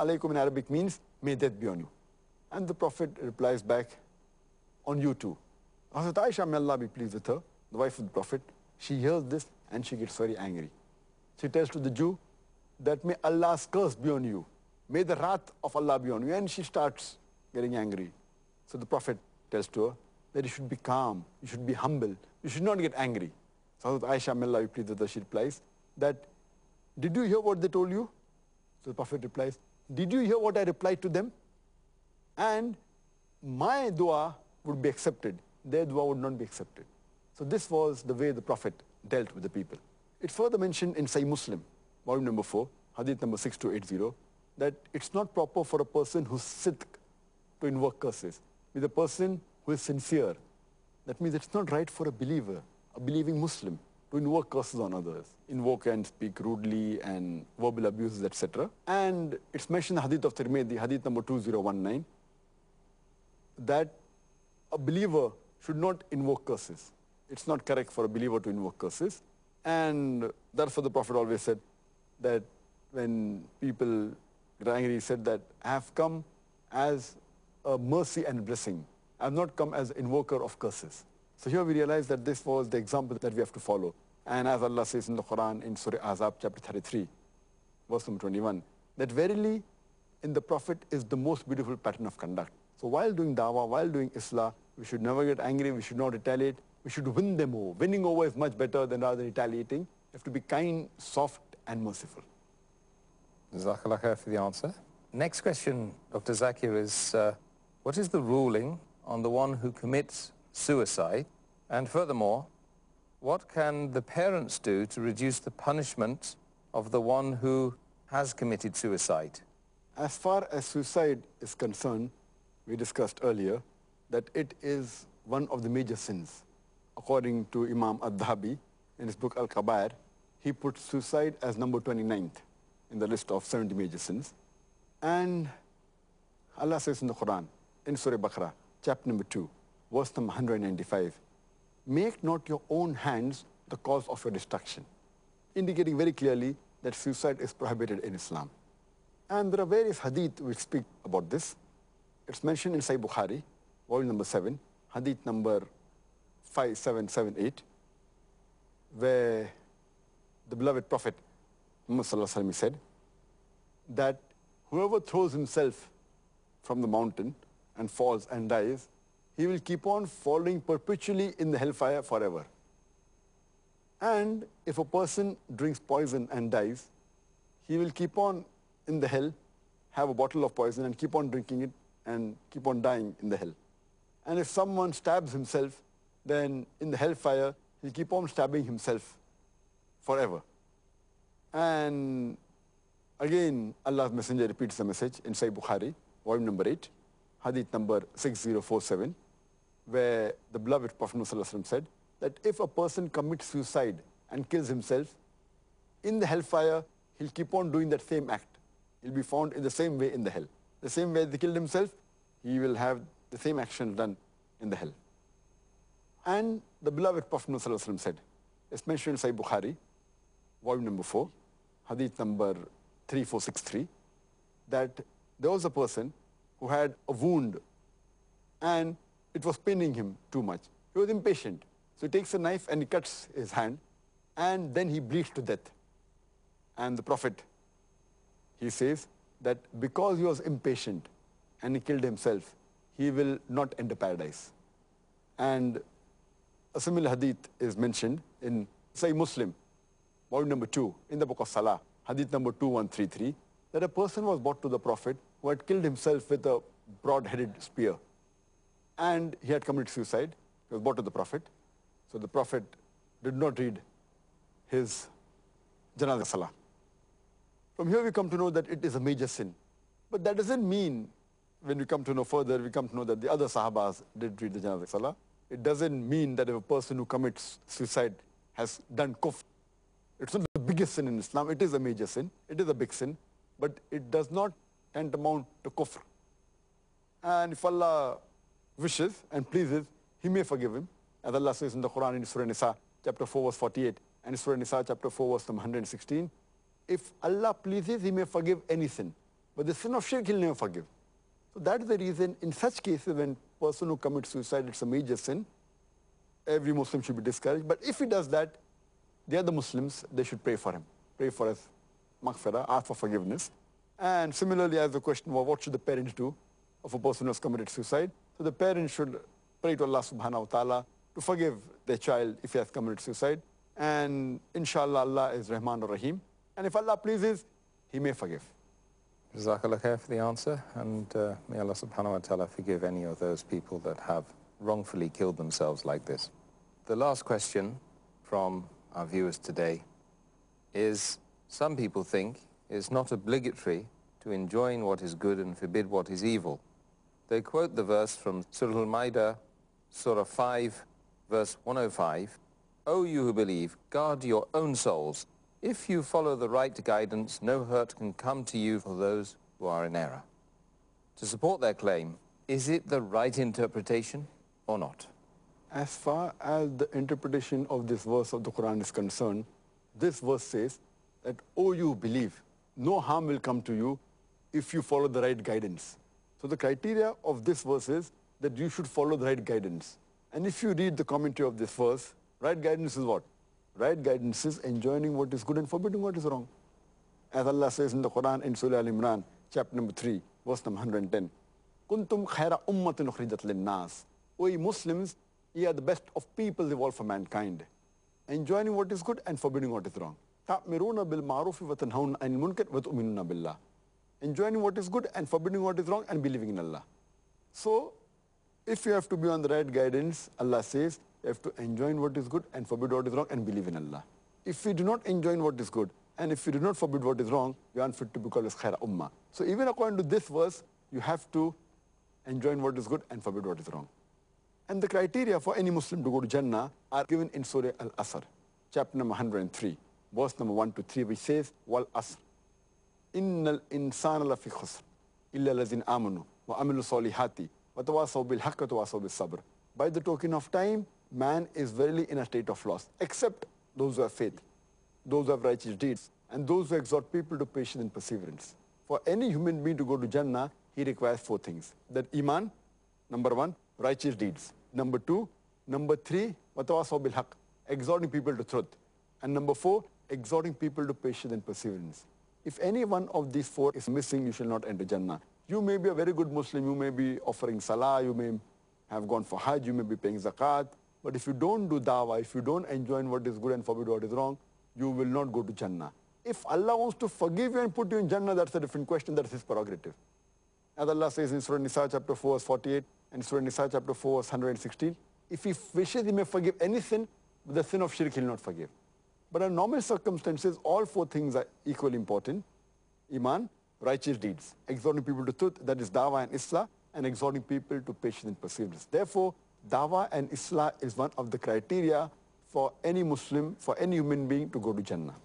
alaykum in Arabic means, may death be on you. And the Prophet replies back, on you too. Hazrat Aisha, may Allah be pleased with her, the wife of the Prophet, she hears this and she gets very angry. She tells to the Jew that may Allah's curse be on you. May the wrath of Allah be on you. And she starts getting angry. So the Prophet tells to her that you should be calm, you should be humble, you should not get angry. So Hazrat Aisha, may Allah be pleased with her, she replies that, did you hear what they told you? So the Prophet replies, did you hear what I replied to them? And my dua would be accepted, their dua would not be accepted. So this was the way the Prophet dealt with the people. It's further mentioned in Sahih Muslim, volume number 4, hadith number 6280, that it's not proper for a person who's sidq to invoke curses with a person who is sincere. That means it's not right for a believer, a believing Muslim, to invoke curses on others, invoke and speak rudely and verbal abuses, etc. And it's mentioned in the hadith of Tirmidhi, hadith number 2019, that a believer should not invoke curses. It's not correct for a believer to invoke curses. And therefore the Prophet always said that when people get angry, he said that I have come as a mercy and blessing. I have not come as invoker of curses. So here we realize that this was the example that we have to follow. And as Allah says in the Quran, in Surah Ahzab, chapter 33, verse number 21, that verily in the Prophet is the most beautiful pattern of conduct. So while doing dawah, while doing islah, we should never get angry, we should not retaliate, we should win them over. Winning over is much better than rather retaliating. You have to be kind, soft and merciful. Jazakallah khair for the answer. Next question, Dr. Zakir, is what is the ruling on the one who commits suicide? And furthermore, what can the parents do to reduce the punishment of the one who has committed suicide? As far as suicide is concerned, we discussed earlier that it is one of the major sins. According to Imam Al-Dhahabi, in his book Al-Kabair, he put suicide as number 29th in the list of 70 major sins. And Allah says in the Quran, in Surah Baqarah, chapter number 2, verse number 195, make not your own hands the cause of your destruction, indicating very clearly that suicide is prohibited in Islam. And there are various hadith which speak about this. It's mentioned in Sahih Bukhari, volume number 7, hadith number 5778, where the beloved Prophet Muhammad Sallallahu Alaihi Wasallam said that whoever throws himself from the mountain and falls and dies, he will keep on falling perpetually in the hellfire forever. And if a person drinks poison and dies, he will keep on in the hell, have a bottle of poison and keep on drinking it and keep on dying in the hell. And if someone stabs himself, then in the hellfire, he'll keep on stabbing himself forever. And again, Allah's Messenger repeats the message in Sahih Bukhari, volume number 8, hadith number 6047, where the beloved Prophet ﷺ said that if a person commits suicide and kills himself, in the hellfire, he'll keep on doing that same act. He'll be found in the same way in the hell. The same way he killed himself, he will have the same action done in the hell. And the beloved Prophet ﷺ said, it's mentioned in Sahih Bukhari, volume number 4, hadith number 3463, that there was a person who had a wound and it was paining him too much. He was impatient. So he takes a knife and he cuts his hand and then he bleeds to death. And the Prophet, he says that because he was impatient and he killed himself, he will not enter paradise. And a similar hadith is mentioned in Sahih Muslim, volume number 2, in the book of Salah, hadith number 2133, that a person was brought to the Prophet who had killed himself with a broad-headed spear. And he had committed suicide. He was brought to the Prophet. So the Prophet did not read his Janazah Salah. From here we come to know that it is a major sin. But that doesn't mean, when we come to know further, we come to know that the other Sahabas did read the Janazah Salah. It doesn't mean that if a person who commits suicide has done kufr. It's not the biggest sin in Islam. It is a major sin. It is a big sin. But it does not tantamount to kufr. And if Allah wishes and pleases, He may forgive him. As Allah says in the Quran in Surah Nisa, chapter 4, verse 48, and in Surah Nisa, chapter 4, verse 116, if Allah pleases, He may forgive any sin. but the sin of shirk he'll never forgive. So that is the reason in such cases when a person who commits suicide, it's a major sin, every Muslim should be discouraged. But if he does that, the other Muslims, they should pray for him, pray for his maghfirah, ask for forgiveness. And similarly, as the question was, what should the parents do of a person who has committed suicide? So the parents should pray to Allah subhanahu wa ta'ala to forgive their child if he has committed suicide. And inshallah, Allah is Rahman ar-Rahim. And if Allah pleases, he may forgive. Jazakallah khair for the answer, and may Allah subhanahu wa ta'ala forgive any of those people that have wrongfully killed themselves like this. The last question from our viewers today is, some people think it's not obligatory to enjoin what is good and forbid what is evil. They quote the verse from Surah Al-Ma'idah, Surah 5, verse 105, "O you who believe, guard your own souls. If you follow the right guidance, no hurt can come to you for those who are in error." To support their claim, is it the right interpretation or not? As far as the interpretation of this verse of the Quran is concerned, this verse says that, "O you who believe, no harm will come to you if you follow the right guidance." So the criteria of this verse is that you should follow the right guidance. And if you read the commentary of this verse, right guidance is what? Right guidance is enjoining what is good and forbidding what is wrong. As Allah says in the Quran in Surah Al-Imran, chapter number 3, verse number 110, "Kuntum khayra ummatin ukhrijat lin-nas." O ye Muslims, ye are the best of people evolved for mankind, enjoining what is good and forbidding what is wrong. تَأْمِرُونَ بِالْمَعْرُوفِ وَتَنْهَوْنَ عَنِ الْمُنْكَرِ وَتُؤْمِنُونَ بِاللَّهِ. Enjoining what is good and forbidding what is wrong and believing in Allah. So, if you have to be on the right guidance, Allah says, you have to enjoin what is good and forbid what is wrong and believe in Allah. If you do not enjoin what is good and if you do not forbid what is wrong, you are unfit to be called as khaira ummah. So even according to this verse, you have to enjoin what is good and forbid what is wrong. And the criteria for any Muslim to go to Jannah are given in Surah Al-Asr, chapter number 103, verse number 1 to 3, which says, "Wal asr, innal insana lafi khusr, illa allazina amanu wa amilu salihati wa tawasaw bil haqqi wa tawasaw bis sabr." By the token of time, man is verily in a state of loss, except those who have faith, those who have righteous deeds, and those who exhort people to patience and perseverance. For any human being to go to Jannah, he requires 4 things. That Iman, number 1, righteous deeds. Number 2, number 3, watawasaw bil haqq, exhorting people to truth. And number 4, exhorting people to patience and perseverance. If any one of these 4 is missing, you shall not enter Jannah. You may be a very good Muslim, you may be offering salah, you may have gone for hajj, you may be paying zakat, but if you don't do dawah, if you don't enjoin what is good and forbid what is wrong, you will not go to Jannah. If Allah wants to forgive you and put you in Jannah, that's a different question, that's his prerogative. As Allah says in Surah Nisa chapter 4 verse 48 and Surah Nisa chapter 4 verse 116, if he wishes, he may forgive any sin, but the sin of shirk he'll not forgive. But in normal circumstances, all 4 things are equally important. Iman, righteous deeds, exhorting people to truth, that is dawah and islah, and exhorting people to patience and perseverance. Therefore, dawah and islah is one of the criteria for any Muslim, for any human being to go to Jannah.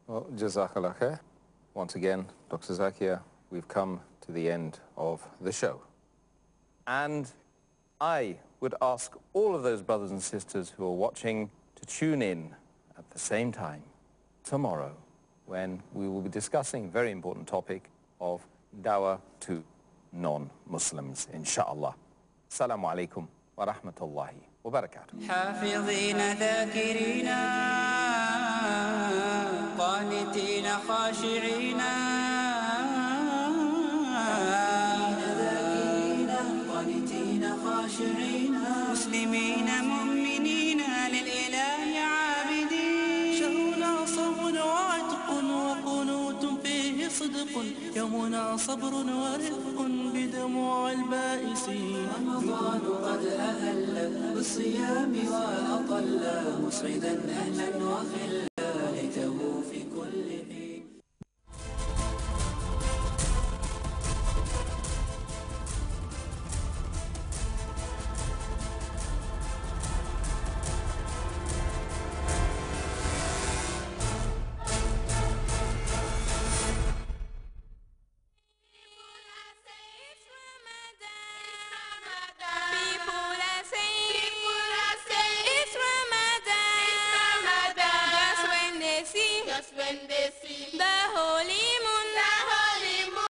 Well, Jazakallah khair. Once again, Dr. Zakir, we've come to the end of the show. And I would ask all of those brothers and sisters who are watching to tune in at the same time tomorrow, when we will be discussing a very important topic of dawah to non-Muslims, inshallah. Assalamu alaikum wa rahmatullahi wa barakatuh. حافظين ذاكرين قانتين خاشعين مسلمين مؤمنين للإله عابدين. شهرنا صوم وعتق وقنوت فيه صدق، يومنا صبر ورفق بدموع البائسين. رمضان قد أهل بالصيام وأطل مسعدا أهلا وخلا